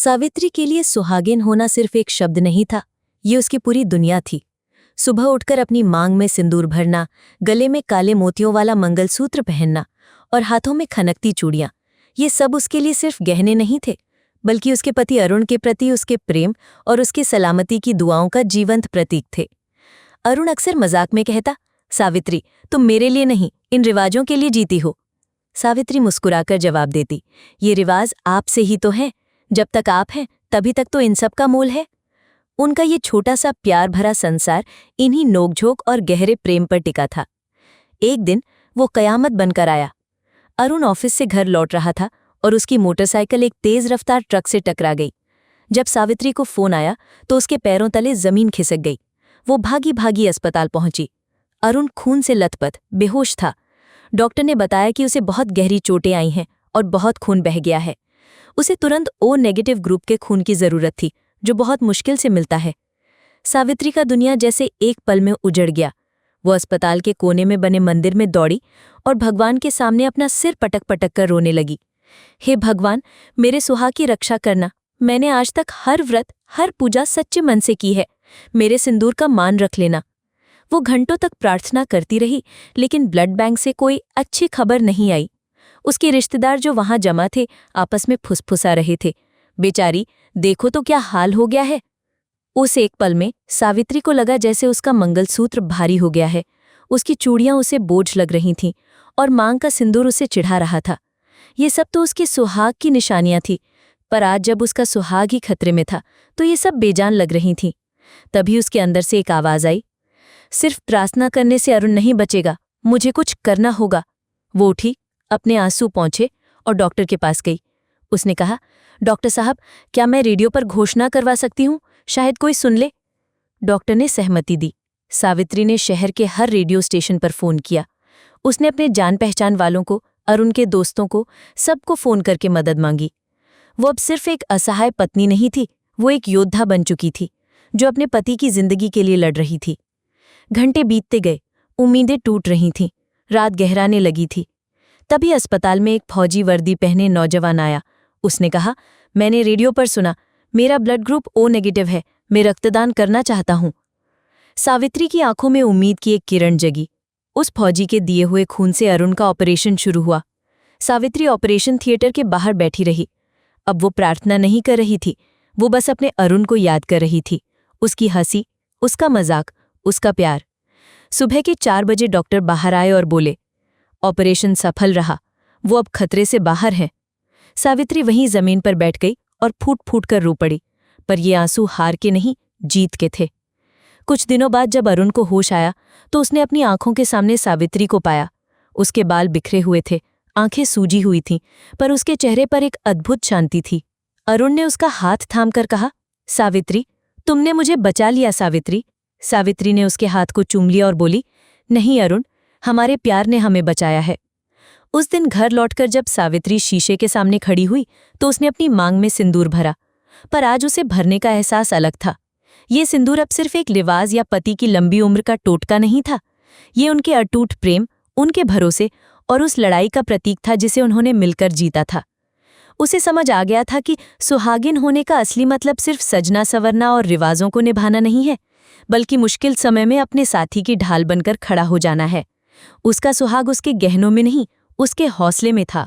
सावित्री के लिए सुहागिन होना सिर्फ एक शब्द नहीं था, ये उसकी पूरी दुनिया थी। सुबह उठकर अपनी मांग में सिंदूर भरना, गले में काले मोतियों वाला मंगलसूत्र पहनना और हाथों में खनकती चूड़ियां, ये सब उसके लिए सिर्फ गहने नहीं थे, बल्कि उसके पति अरुण के प्रति उसके प्रेम और उसकी सलामती की दुआओं का जीवंत प्रतीक थे। अरुण अक्सर मजाक में कहता, सावित्री, तुम मेरे लिए नहीं, इन रिवाजों के लिए जीती हो। सावित्री मुस्कुराकर जवाब देती, ये रिवाज आपसे ही तो हैं। जब तक आप हैं तभी तक तो इन सब का मोल है। उनका ये छोटा सा प्यार भरा संसार इन्हीं नोकझोंक और गहरे प्रेम पर टिका था। एक दिन वो कयामत बनकर आया। अरुण ऑफिस से घर लौट रहा था और उसकी मोटरसाइकिल एक तेज रफ्तार ट्रक से टकरा गई। जब सावित्री को फोन आया तो उसके पैरों तले जमीन खिसक गई। वो भागी भागी अस्पताल पहुंची। अरुण खून से लथपथ बेहोश था। डॉक्टर ने बताया कि उसे बहुत गहरी चोटें आई हैं और बहुत खून बह गया है। उसे तुरंत ओ नेगेटिव ग्रुप के खून की जरूरत थी, जो बहुत मुश्किल से मिलता है। सावित्री का दुनिया जैसे एक पल में उजड़ गया। वो अस्पताल के कोने में बने मंदिर में दौड़ी और भगवान के सामने अपना सिर पटक पटक कर रोने लगी। हे भगवान, मेरे सुहाग की रक्षा करना। मैंने आज तक हर व्रत, हर पूजा सच्चे मन से की है। मेरे सिंदूर का मान रख लेना। वो घंटों तक प्रार्थना करती रही, लेकिन ब्लड बैंक से कोई अच्छी खबर नहीं आई। उसके रिश्तेदार जो वहां जमा थे आपस में फुसफुसा रहे थे, बेचारी, देखो तो क्या हाल हो गया है। उस एक पल में सावित्री को लगा जैसे उसका मंगलसूत्र भारी हो गया है। उसकी चूड़ियां उसे बोझ लग रही थीं और मांग का सिंदूर उसे चिढ़ा रहा था। ये सब तो उसके सुहाग की निशानियां थी, पर आज जब उसका सुहाग ही खतरे में था तो ये सब बेजान लग रही थीं। तभी उसके अंदर से एक आवाज आई, सिर्फ प्रार्थना करने से अरुण नहीं बचेगा, मुझे कुछ करना होगा। वो उठी, अपने आंसू पोंछे और डॉक्टर के पास गई। उसने कहा, डॉक्टर साहब, क्या मैं रेडियो पर घोषणा करवा सकती हूँ? शायद कोई सुन ले। डॉक्टर ने सहमति दी। सावित्री ने शहर के हर रेडियो स्टेशन पर फोन किया। उसने अपने जान पहचान वालों को, अरुण के दोस्तों को, सबको फोन करके मदद मांगी। वो अब सिर्फ एक असहाय पत्नी नहीं थी, वो एक योद्धा बन चुकी थी, जो अपने पति की जिंदगी के लिए लड़ रही थी। घंटे बीतते गए, उम्मीदें टूट रही थीं, रात गहराने लगी थी। तभी अस्पताल में एक फौजी वर्दी पहने नौजवान आया। उसने कहा, मैंने रेडियो पर सुना, मेरा ब्लड ग्रुप ओ नेगेटिव है, मैं रक्तदान करना चाहता हूं। सावित्री की आंखों में उम्मीद की एक किरण जगी। उस फौजी के दिए हुए खून से अरुण का ऑपरेशन शुरू हुआ। सावित्री ऑपरेशन थिएटर के बाहर बैठी रही। अब वो प्रार्थना नहीं कर रही थी, वो बस अपने अरुण को याद कर रही थी, उसकी हंसी, उसका मजाक, उसका प्यार। सुबह के 4 बजे डॉक्टर बाहर आए और बोले, ऑपरेशन सफल रहा, वो अब खतरे से बाहर हैं। सावित्री वहीं जमीन पर बैठ गई और फूट फूट कर रो पड़ी, पर ये आंसू हार के नहीं, जीत के थे। कुछ दिनों बाद जब अरुण को होश आया तो उसने अपनी आंखों के सामने सावित्री को पाया। उसके बाल बिखरे हुए थे, आंखें सूजी हुई थीं, पर उसके चेहरे पर एक अद्भुत शांति थी। अरुण ने उसका हाथ थामकर कहा, सावित्री, तुमने मुझे बचा लिया सावित्री। सावित्री ने उसके हाथ को चूम लिया और बोली, नहीं अरुण, हमारे प्यार ने हमें बचाया है। उस दिन घर लौटकर जब सावित्री शीशे के सामने खड़ी हुई तो उसने अपनी मांग में सिंदूर भरा, पर आज उसे भरने का एहसास अलग था। ये सिंदूर अब सिर्फ एक लिवाज या पति की लंबी उम्र का टोटका नहीं था, ये उनके अटूट प्रेम, उनके भरोसे और उस लड़ाई का प्रतीक था जिसे उन्होंने मिलकर जीता था। उसे समझ आ गया था कि सुहागिन होने का असली मतलब सिर्फ सजना संवरना और रिवाजों को निभाना नहीं है, बल्कि मुश्किल समय में अपने साथी की ढाल बनकर खड़ा हो जाना है। उसका सुहाग उसके गहनों में नहीं, उसके हौसले में था।